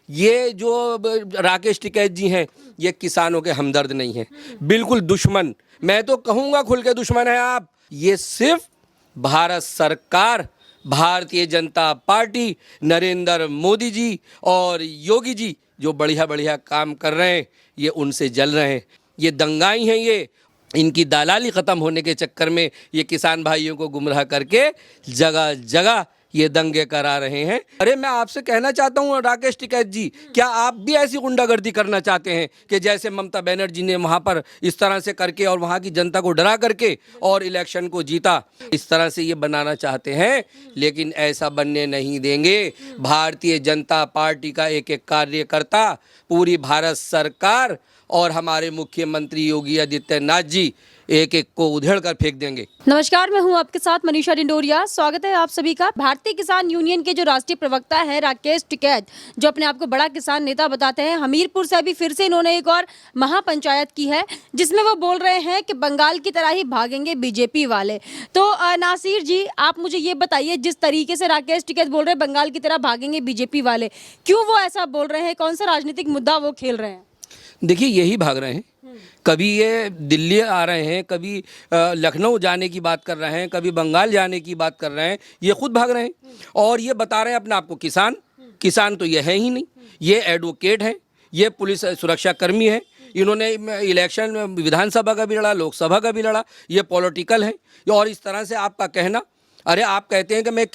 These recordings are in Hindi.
ये जो राकेश टिकैत जी हैं, ये किसानों के हमदर्द नहीं हैं, बिल्कुल दुश्मन। मैं तो कहूँगा खुल के दुश्मन है आप। ये सिर्फ भारत सरकार, भारतीय जनता पार्टी, नरेंद्र मोदी जी और योगी जी जो बढ़िया बढ़िया काम कर रहे हैं, ये उनसे जल रहे हैं। ये दंगाई हैं, ये इनकी दलाली ख़त्म होने के चक्कर में ये किसान भाइयों को गुमराह करके जगह जगह ये दंगे करा रहे हैं। अरे मैं आपसे कहना चाहता हूँ राकेश टिकैत जी, क्या आप भी ऐसी गुंडागर्दी करना चाहते हैं कि जैसे ममता बनर्जी ने वहाँ पर इस तरह से करके और वहाँ की जनता को डरा करके और इलेक्शन को जीता? इस तरह से ये बनाना चाहते हैं, लेकिन ऐसा बनने नहीं देंगे। भारतीय जनता पार्टी का एक एक कार्यकर्ता, पूरी भारत सरकार और हमारे मुख्यमंत्री योगी आदित्यनाथ जी एक एक को उधेड़ कर फेंक देंगे। नमस्कार, मैं हूं आपके साथ मनीषा डिंडोरिया। स्वागत है आप सभी का। भारतीय किसान यूनियन के जो राष्ट्रीय प्रवक्ता है राकेश टिकैत, जो अपने आप को बड़ा किसान नेता बताते हैं, हमीरपुर से अभी फिर से इन्होंने एक और महापंचायत की है, जिसमें वो बोल रहे हैं कि बंगाल की तरह ही भागेंगे बीजेपी वाले। तो नासिर जी, आप मुझे ये बताइए, जिस तरीके से राकेश टिकैत बोल रहे हैं बंगाल की तरह भागेंगे बीजेपी वाले, क्यों वो ऐसा बोल रहे हैं? कौन सा राजनीतिक मुद्दा वो खेल रहे हैं? देखिए, यही भाग रहे हैं। कभी ये दिल्ली आ रहे हैं, कभी लखनऊ जाने की बात कर रहे हैं, कभी बंगाल जाने की बात कर रहे हैं। ये खुद भाग रहे हैं और ये बता रहे हैं अपने आप को किसान। किसान तो ये है ही नहीं, ये एडवोकेट हैं, ये पुलिस सुरक्षा कर्मी है। इन्होंने इलेक्शन विधानसभा का भी लड़ा, लोकसभा का भी लड़ा। ये पॉलिटिकल है। और इस तरह से आपका कहना, अरे आप कहते हैं कि मैं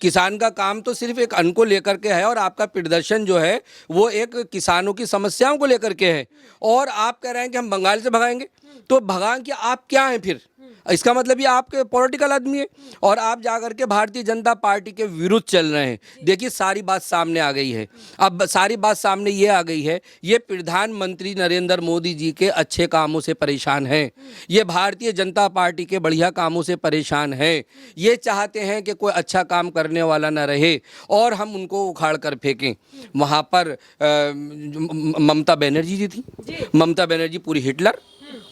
किसान का काम तो सिर्फ एक अन्न को लेकर के है और आपका प्रदर्शन जो है वो एक किसानों की समस्याओं को लेकर के है, और आप कह रहे हैं कि हम बंगाल से भगाएंगे। तो भगाएं कि आप क्या हैं फिर? इसका मतलब ये आपके पॉलिटिकल आदमी है और आप जाकर के भारतीय जनता पार्टी के विरुद्ध चल रहे हैं। देखिए, सारी बात सामने आ गई है। अब सारी बात सामने ये आ गई है, ये प्रधानमंत्री नरेंद्र मोदी जी के अच्छे कामों से परेशान हैं, ये भारतीय जनता पार्टी के बढ़िया कामों से परेशान हैं। ये चाहते हैं कि कोई अच्छा काम करने वाला ना रहे और हम उनको उखाड़ कर फेंकें। वहाँ पर ममता बनर्जी जी थी। ममता बनर्जी पूरी हिटलर,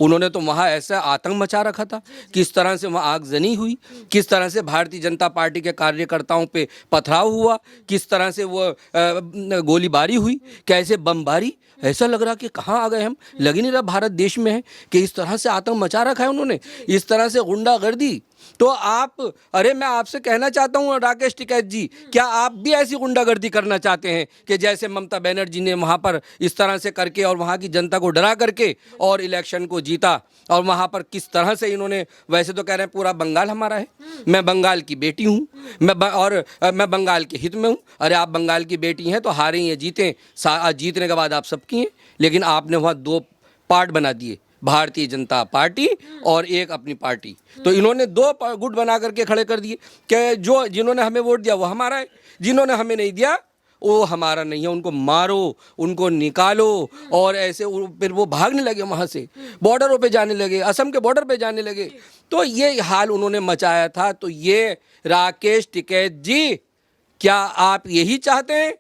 उन्होंने तो वहाँ ऐसा आतंक मचा रखा था। किस तरह से वहाँ आगजनी हुई, किस तरह से भारतीय जनता पार्टी के कार्यकर्ताओं पे पथराव हुआ, किस तरह से वो गोलीबारी हुई, कैसे बमबारी। ऐसा लग रहा कि कहाँ आ गए हम, लग ही नहीं रहा भारत देश में है कि इस तरह से आतंक मचा रखा है उन्होंने, इस तरह से गुंडागर्दी। तो आप, अरे मैं आपसे कहना चाहता हूँ राकेश टिकैत जी, क्या आप भी ऐसी गुंडागर्दी करना चाहते हैं कि जैसे ममता बनर्जी ने वहाँ पर इस तरह से करके और वहाँ की जनता को डरा करके और इलेक्शन को जीता? और वहाँ पर किस तरह से इन्होंने, वैसे तो कह रहे हैं पूरा बंगाल हमारा है, मैं बंगाल की बेटी हूँ, मैं बंगाल के हित में हूँ। अरे आप बंगाल की बेटी हैं तो हारें या जीतें, जीतने के बाद आप सबकी हैं, लेकिन आपने वहाँ दो पार्ट बना दिए, भारतीय जनता पार्टी और एक अपनी पार्टी। तो इन्होंने दो गुट बना करके खड़े कर दिए कि जो जिन्होंने हमें वोट दिया वो हमारा है, जिन्होंने हमें नहीं दिया वो हमारा नहीं है। उनको मारो, उनको निकालो। और ऐसे फिर वो भागने लगे, वहाँ से बॉर्डरों पे जाने लगे, असम के बॉर्डर पे जाने लगे। तो ये हाल उन्होंने मचाया था। तो ये राकेश टिकैत जी, क्या आप यही चाहते हैं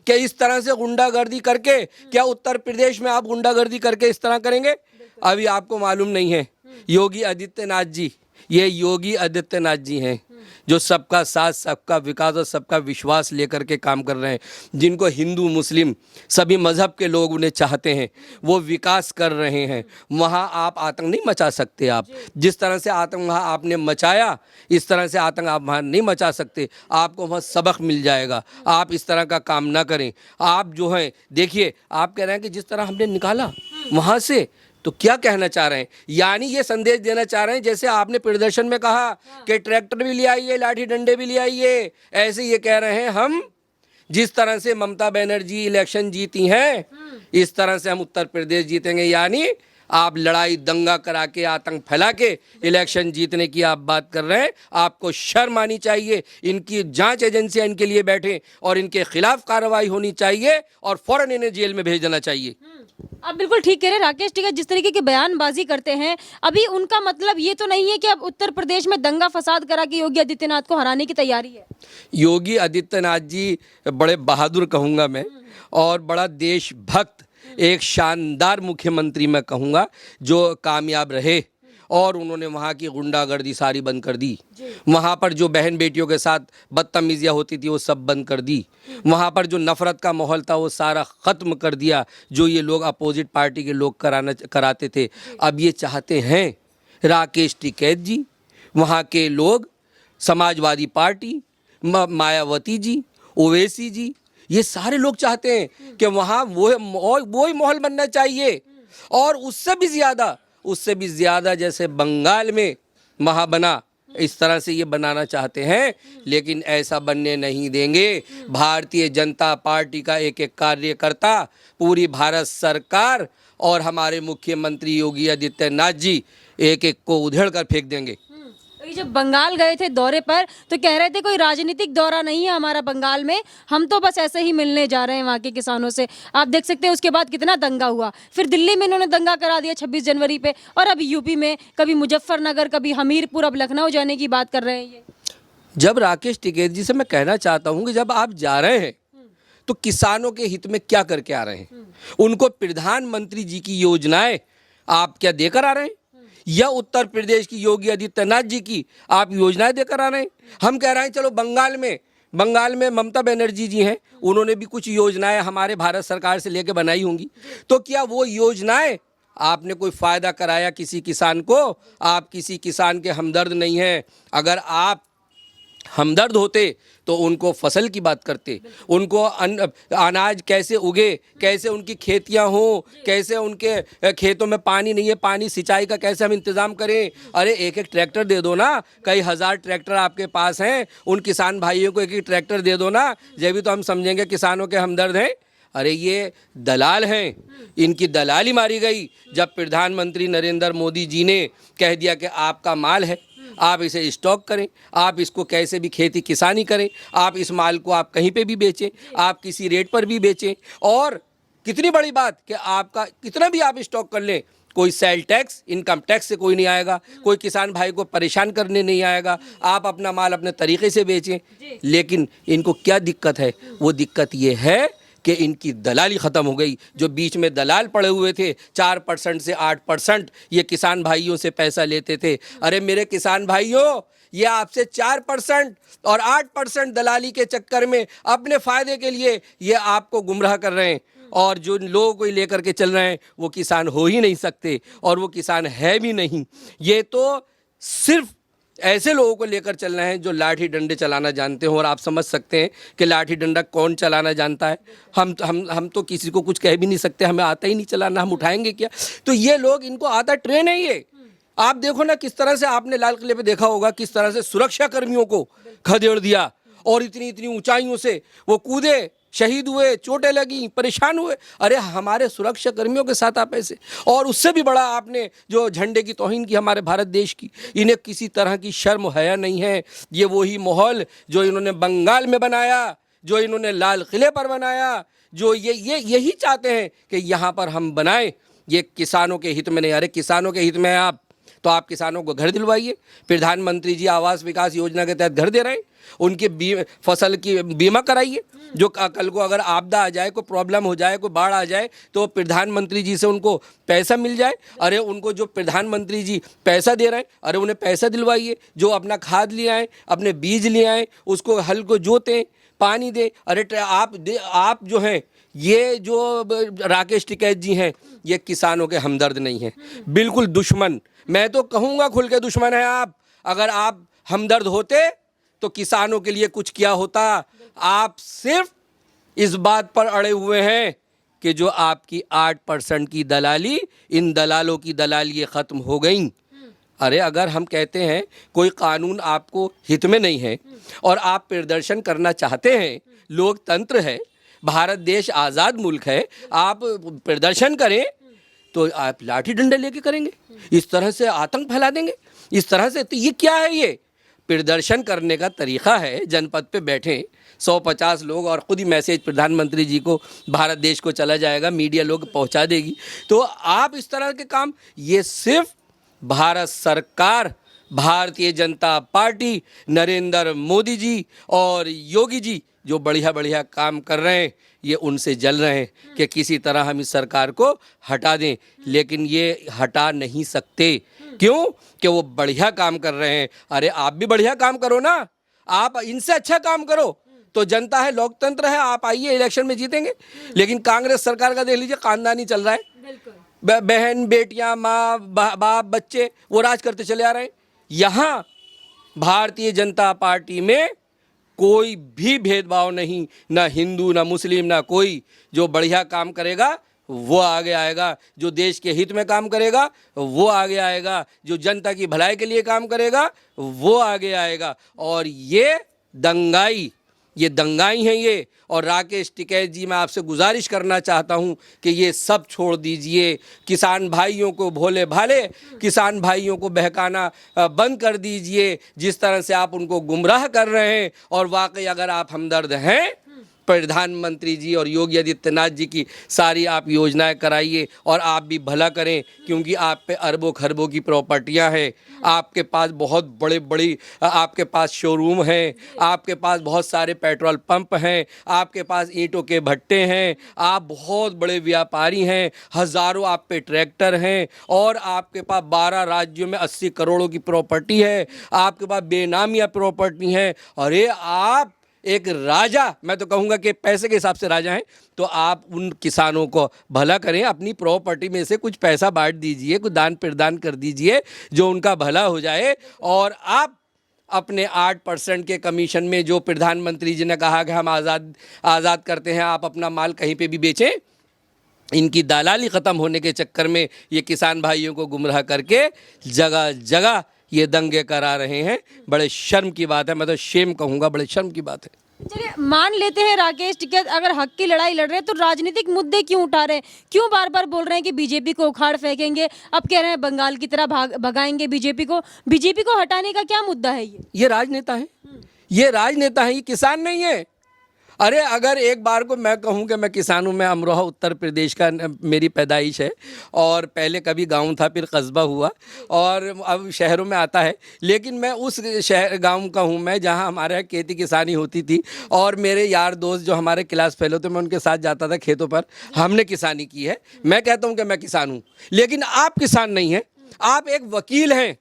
कि इस तरह से गुंडागर्दी करके, क्या उत्तर प्रदेश में आप गुंडागर्दी करके इस तरह करेंगे? अभी आपको मालूम नहीं है, योगी आदित्यनाथ जी, ये योगी आदित्यनाथ जी हैं जो सबका साथ, सबका विकास और सबका विश्वास लेकर के काम कर रहे हैं, जिनको हिंदू मुस्लिम सभी मज़हब के लोग उन्हें चाहते हैं, वो विकास कर रहे हैं। वहाँ आप आतंक नहीं मचा सकते। आप जिस तरह से आतंक वहाँ आपने मचाया, इस तरह से आतंक आप वहाँ नहीं मचा सकते। आपको वहाँ सबक मिल जाएगा। आप इस तरह का काम ना करें। आप जो हैं, देखिए, आप कह रहे हैं कि जिस तरह हमने निकाला वहाँ से, तो क्या कहना चाह रहे हैं? यानी ये संदेश देना चाह रहे हैं, जैसे आपने प्रदर्शन में कहा कि ट्रैक्टर भी ले आइए, लाठी डंडे भी ले आइए, ऐसे ये कह रहे हैं हम जिस तरह से ममता बनर्जी इलेक्शन जीती हैं, इस तरह से हम उत्तर प्रदेश जीतेंगे। यानी आप लड़ाई दंगा करा के, आतंक फैला के इलेक्शन जीतने की आप बात कर रहे हैं। आपको शर्म आनी चाहिए। इनकी जांच एजेंसियां इनके लिए बैठे और इनके खिलाफ कार्रवाई होनी चाहिए और फौरन इन्हें जेल में भेज देना चाहिए। आप बिल्कुल ठीक कह रहे हैं। राकेश टिकैत जिस तरीके की बयानबाजी करते हैं, अभी उनका मतलब ये तो नहीं है कि अब उत्तर प्रदेश में दंगा फसाद करा के योगी आदित्यनाथ को हराने की तैयारी है? योगी आदित्यनाथ जी बड़े बहादुर कहूँगा मैं, और बड़ा देशभक्त, एक शानदार मुख्यमंत्री मैं कहूँगा, जो कामयाब रहे और उन्होंने वहाँ की गुंडागर्दी सारी बंद कर दी। वहाँ पर जो बहन बेटियों के साथ बदतमीजियाँ होती थी वो सब बंद कर दी। वहाँ पर जो नफ़रत का माहौल था वो सारा ख़त्म कर दिया, जो ये लोग अपोजिट पार्टी के लोग कराते थे। अब ये चाहते हैं राकेश टिकैत जी, वहाँ के लोग, समाजवादी पार्टी, मायावती जी, ओवैसी जी, ये सारे लोग चाहते हैं कि वहाँ वही माहौल बनना चाहिए। और उससे भी ज़्यादा जैसे बंगाल में वहाँ बना, इस तरह से ये बनाना चाहते हैं, लेकिन ऐसा बनने नहीं देंगे। भारतीय जनता पार्टी का एक एक कार्यकर्ता, पूरी भारत सरकार और हमारे मुख्यमंत्री योगी आदित्यनाथ जी एक एक को उधेड़ कर फेंक देंगे। ये जब बंगाल गए थे दौरे पर तो कह रहे थे कोई राजनीतिक दौरा नहीं है हमारा बंगाल में, हम तो बस ऐसे ही मिलने जा रहे हैं वहाँ के किसानों से। आप देख सकते हैं उसके बाद कितना दंगा हुआ। फिर दिल्ली में इन्होंने दंगा करा दिया 26 जनवरी पे, और अब यूपी में कभी मुजफ्फरनगर, कभी हमीरपुर, अब लखनऊ जाने की बात कर रहे हैं ये। जब राकेश टिकैत जी से मैं कहना चाहता हूँ कि जब आप जा रहे हैं तो किसानों के हित में क्या करके आ रहे हैं? उनको प्रधानमंत्री जी की योजनाएं आप क्या देकर आ रहे हैं, या उत्तर प्रदेश की योगी आदित्यनाथ जी की आप योजनाएं देकर आ रहे हैं? हम कह रहे हैं चलो बंगाल में ममता बनर्जी जी हैं, उन्होंने भी कुछ योजनाएं हमारे भारत सरकार से लेकर बनाई होंगी, तो क्या वो योजनाएं आपने कोई फ़ायदा कराया किसी किसान को? आप किसी किसान के हमदर्द नहीं हैं। अगर आप हमदर्द होते तो उनको फसल की बात करते, उनको अनाज कैसे उगे, कैसे उनकी खेतियां हों, कैसे उनके खेतों में पानी नहीं है, पानी सिंचाई का कैसे हम इंतज़ाम करें। अरे एक एक ट्रैक्टर दे दो ना, कई हज़ार ट्रैक्टर आपके पास हैं, उन किसान भाइयों को एक एक ट्रैक्टर दे दो ना, जब भी तो हम समझेंगे किसानों के हमदर्द हैं। अरे ये दलाल हैं, इनकी दलाली मारी गई जब प्रधानमंत्री नरेंद्र मोदी जी ने कह दिया कि आपका माल है, आप इसे स्टॉक करें, आप इसको कैसे भी खेती किसानी करें, आप इस माल को आप कहीं पे भी बेचें, आप किसी रेट पर भी बेचें। और कितनी बड़ी बात कि आपका कितना भी आप स्टॉक कर लें, कोई सेल टैक्स, इनकम टैक्स से कोई नहीं आएगा, कोई किसान भाई को परेशान करने नहीं आएगा, आप अपना माल अपने तरीके से बेचें। लेकिन इनको क्या दिक्कत है? वो दिक्कत ये है कि इनकी दलाली ख़त्म हो गई। जो बीच में दलाल पड़े हुए थे, 4% से 8% ये किसान भाइयों से पैसा लेते थे। अरे मेरे किसान भाइयों, ये आपसे 4% और 8% दलाली के चक्कर में अपने फ़ायदे के लिए ये आपको गुमराह कर रहे हैं, और जो लोगों को लेकर के चल रहे हैं वो किसान हो ही नहीं सकते, और वो किसान है भी नहीं। ये तो सिर्फ ऐसे लोगों को लेकर चल रहे हैं जो लाठी डंडे चलाना जानते हो, और आप समझ सकते हैं कि लाठी डंडा कौन चलाना जानता है। हम तो किसी को कुछ कह भी नहीं सकते, हमें आता ही नहीं चलाना, हम उठाएंगे क्या? तो ये लोग, इनको आता ट्रेन है ये। आप देखो ना किस तरह से, आपने लाल किले पे देखा होगा किस तरह से सुरक्षा कर्मियों को खदेड़ दिया, और इतनी इतनी ऊंचाइयों से वो कूदे, शहीद हुए, चोटें लगी, परेशान हुए। अरे हमारे सुरक्षा कर्मियों के साथ आप ऐसे, और उससे भी बड़ा आपने जो झंडे की तौहीन की हमारे भारत देश की, इन्हें किसी तरह की शर्म हया नहीं है। ये वही माहौल जो इन्होंने बंगाल में बनाया, जो इन्होंने लाल किले पर बनाया, जो यही चाहते हैं कि यहाँ पर हम बनाएं। ये किसानों के हित में नहीं। अरे किसानों के हित में आप तो आप किसानों को घर दिलवाइए। प्रधानमंत्री जी आवास विकास योजना के तहत घर दे रहे हैं, उनके फसल की बीमा कराइए, जो कल को अगर आपदा आ जाए, कोई प्रॉब्लम हो जाए, कोई बाढ़ आ जाए, तो प्रधानमंत्री जी से उनको पैसा मिल जाए। अरे उनको जो प्रधानमंत्री जी पैसा दे रहे हैं, अरे उन्हें पैसा दिलवाइए। जो अपना खाद ले आए, अपने बीज ले आए, उसको हल को जोतें, पानी दें। अरे आप जो हैं, ये जो राकेश टिकैत जी हैं, ये किसानों के हमदर्द नहीं हैं, बिल्कुल दुश्मन। मैं तो कहूँगा खुल के दुश्मन है आप। अगर आप हमदर्द होते तो किसानों के लिए कुछ किया होता। आप सिर्फ इस बात पर अड़े हुए हैं कि जो आपकी 8% की दलाली, इन दलालों की दलाली ख़त्म हो गई। अरे अगर हम कहते हैं कोई कानून आपको हित में नहीं है और आप प्रदर्शन करना चाहते हैं, लोकतंत्र है, भारत देश आज़ाद मुल्क है, आप प्रदर्शन करें, तो आप लाठी डंडे लेके करेंगे, इस तरह से आतंक फैला देंगे, इस तरह से। तो ये क्या है? ये प्रदर्शन करने का तरीक़ा है। जनपद पे बैठे 150 लोग और ख़ुद ही मैसेज प्रधानमंत्री जी को, भारत देश को चला जाएगा, मीडिया लोग पहुंचा देगी। तो आप इस तरह के काम, ये सिर्फ भारत सरकार, भारतीय जनता पार्टी, नरेंद्र मोदी जी और योगी जी जो बढ़िया बढ़िया काम कर रहे हैं ये उनसे जल रहे हैं कि किसी तरह हम इस सरकार को हटा दें, लेकिन ये हटा नहीं सकते। क्यों? कि वो बढ़िया काम कर रहे हैं। अरे आप भी बढ़िया काम करो ना, आप इनसे अच्छा काम करो तो जनता है, लोकतंत्र है, आप आइए इलेक्शन में जीतेंगे। लेकिन कांग्रेस सरकार का देख लीजिए, खानदानी चल रहा है, बहन बेटियां माँ बाप बच्चे वो राज करते चले आ रहे हैं। यहाँ भारतीय जनता पार्टी में कोई भी भेदभाव नहीं, ना हिंदू ना मुस्लिम ना कोई। जो बढ़िया काम करेगा वो आगे आएगा, जो देश के हित में काम करेगा वो आगे आएगा, जो जनता की भलाई के लिए काम करेगा वो आगे आएगा। और ये दंगाई हैं ये। और राकेश टिकैत जी, मैं आपसे गुजारिश करना चाहता हूं कि ये सब छोड़ दीजिए। किसान भाइयों को भोले भाले किसान भाइयों को बहकाना बंद कर दीजिए, जिस तरह से आप उनको गुमराह कर रहे हैं। और वाकई अगर आप हमदर्द हैं, प्रधानमंत्री जी और योगी आदित्यनाथ जी की सारी आप योजनाएं कराइए और आप भी भला करें, क्योंकि आप पे अरबों खरबों की प्रॉपर्टियां हैं, आपके पास बहुत बड़ी आपके पास शोरूम हैं, आपके पास बहुत सारे पेट्रोल पंप हैं, आपके पास ईंटों के भट्टे हैं, आप बहुत बड़े व्यापारी हैं, हज़ारों आप पे ट्रैक्टर हैं, और आपके पास 12 राज्यों में 80 करोड़ों की प्रॉपर्टी है, आपके पास बेनामिया प्रॉपर्टी है। अरे आप एक राजा, मैं तो कहूँगा कि पैसे के हिसाब से राजा हैं, तो आप उन किसानों को भला करें, अपनी प्रॉपर्टी में से कुछ पैसा बांट दीजिए, कुछ दान प्रदान कर दीजिए जो उनका भला हो जाए। और आप अपने 8% के कमीशन में, जो प्रधानमंत्री जी ने कहा कि हम आज़ाद करते हैं, आप अपना माल कहीं पे भी बेचें। इनकी दलाली ख़त्म होने के चक्कर में ये किसान भाइयों को गुमराह करके जगह जगह ये दंगे करा रहे हैं। बड़े शर्म की बात है, मैं तो शेम कहूँगा, बड़े शर्म की बात है। चलिए मान लेते हैं राकेश टिकैत अगर हक की लड़ाई लड़ रहे हैं, तो राजनीतिक मुद्दे क्यों उठा रहे हैं? क्यों बार बार बोल रहे हैं कि बीजेपी को उखाड़ फेंकेंगे, अब कह रहे हैं बंगाल की तरह भगाएंगे बीजेपी को हटाने का क्या मुद्दा है? ये राजनेता है, ये राजनेता है, ये किसान नहीं है। अरे अगर एक बार को मैं कहूँ कि मैं किसान हूँ, मैं अमरोहा उत्तर प्रदेश का मेरी पैदाइश है, और पहले कभी गांव था, फिर कस्बा हुआ, और अब शहरों में आता है। लेकिन मैं उस शहर गांव का हूँ मैं जहाँ हमारे यहाँ खेती किसानी होती थी, और मेरे यार दोस्त जो हमारे क्लास फेलो थे, मैं उनके साथ जाता था खेतों पर, हमने किसानी की है। मैं कहता हूँ कि मैं किसान हूँ, लेकिन आप किसान नहीं हैं, आप एक वकील हैं,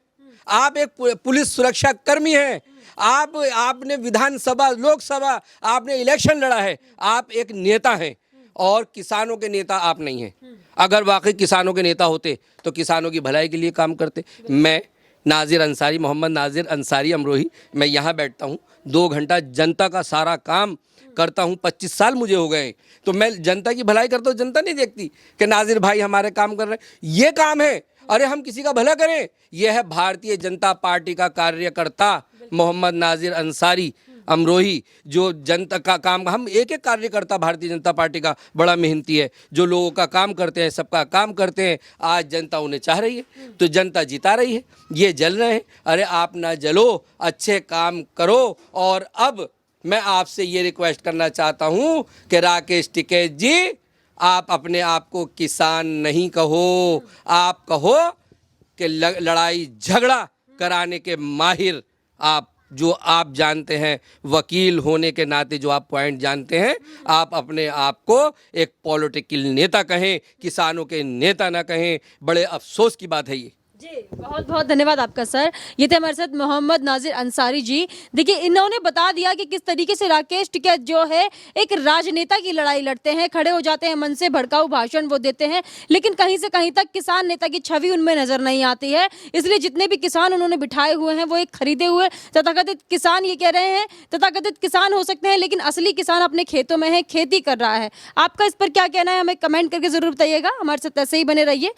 आप एक पुलिस सुरक्षा कर्मी हैं, आपने विधानसभा लोकसभा आपने इलेक्शन लड़ा है, आप एक नेता हैं, और किसानों के नेता आप नहीं हैं। अगर वाकई किसानों के नेता होते तो किसानों की भलाई के लिए काम करते। मैं नाजिर अंसारी, मोहम्मद नाजिर अंसारी अमरोही, मैं यहाँ बैठता हूँ 2 घंटा जनता का सारा काम करता हूँ। 25 साल मुझे हो गए, तो मैं जनता की भलाई करता हूँ। जनता नहीं देखती कि नाजिर भाई हमारे काम कर रहे हैं, ये काम है। अरे हम किसी का भला करें, यह है भारतीय जनता पार्टी का कार्यकर्ता मोहम्मद नाजिर अंसारी अमरोही, जो जनता का काम, हम एक एक कार्यकर्ता भारतीय जनता पार्टी का बड़ा मेहनती है, जो लोगों का काम करते हैं, सबका काम करते हैं। आज जनता उन्हें चाह रही है, तो जनता जिता रही है, ये जल रहे हैं। अरे आप ना जलो, अच्छे काम करो। और अब मैं आपसे ये रिक्वेस्ट करना चाहता हूँ कि राकेश टिकैत जी, आप अपने आप को किसान नहीं कहो, आप कहो कि लड़ाई झगड़ा कराने के माहिर आप, जो आप जानते हैं, वकील होने के नाते जो आप पॉइंट जानते हैं, आप अपने आप को एक पॉलिटिकल नेता कहें, किसानों के नेता ना कहें। बड़े अफसोस की बात है ये। जी बहुत बहुत धन्यवाद आपका सर। ये थे हमारे साथ मोहम्मद नाजिर अंसारी जी। देखिए इन्होंने बता दिया कि किस तरीके से राकेश टिकैत जो है एक राजनेता की लड़ाई लड़ते हैं, खड़े हो जाते हैं, मन से भड़काऊ भाषण वो देते हैं, लेकिन कहीं से कहीं तक किसान नेता की छवि उनमें नजर नहीं आती है। इसलिए जितने भी किसान उन्होंने बिठाए हुए हैं वो एक खरीदे हुए तथाकथित किसान, ये कह रहे हैं तथाकथित किसान हो सकते हैं, लेकिन असली किसान अपने खेतों में है, खेती कर रहा है। आपका इस पर क्या कहना है, हमें कमेंट करके जरूर बताइएगा। हमारे साथ ऐसे ही बने रहिए।